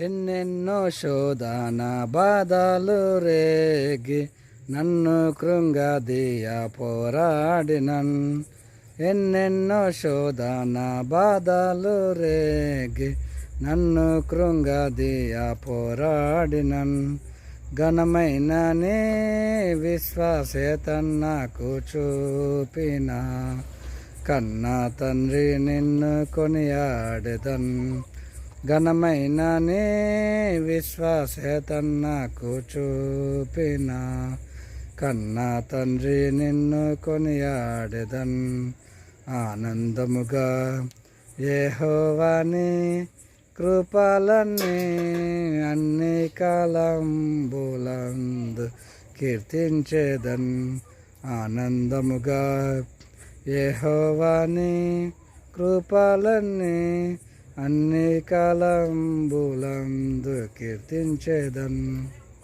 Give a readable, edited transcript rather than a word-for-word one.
ఎన్నెన్నో శోధన బాధలు రేగి నన్ను కృంగదీయ పోరాడినన్. ఎన్నెన్నో శోధన బాధలు రేగి నన్ను కృంగదీయ పోరాడినన్. ఘనమైన నీ విశ్వాసేతన్ నాకు చూపిన కన్నా తండ్రి నిన్ను కొనియాడెదన్. ఘనమైన నీ విశ్వాసేతన్ నాకు చూపిన కన్నా తండ్రి నిన్ను కొనియాడెదన్. ఆనందముగా యెహోవాని కృపలన్నీ అన్ని కాలంబులందు కీర్తించేదన్. ఆనందముగా యెహోవాని కృపలన్నీ అన్ని కాలంబులందు కీర్తించేదన్.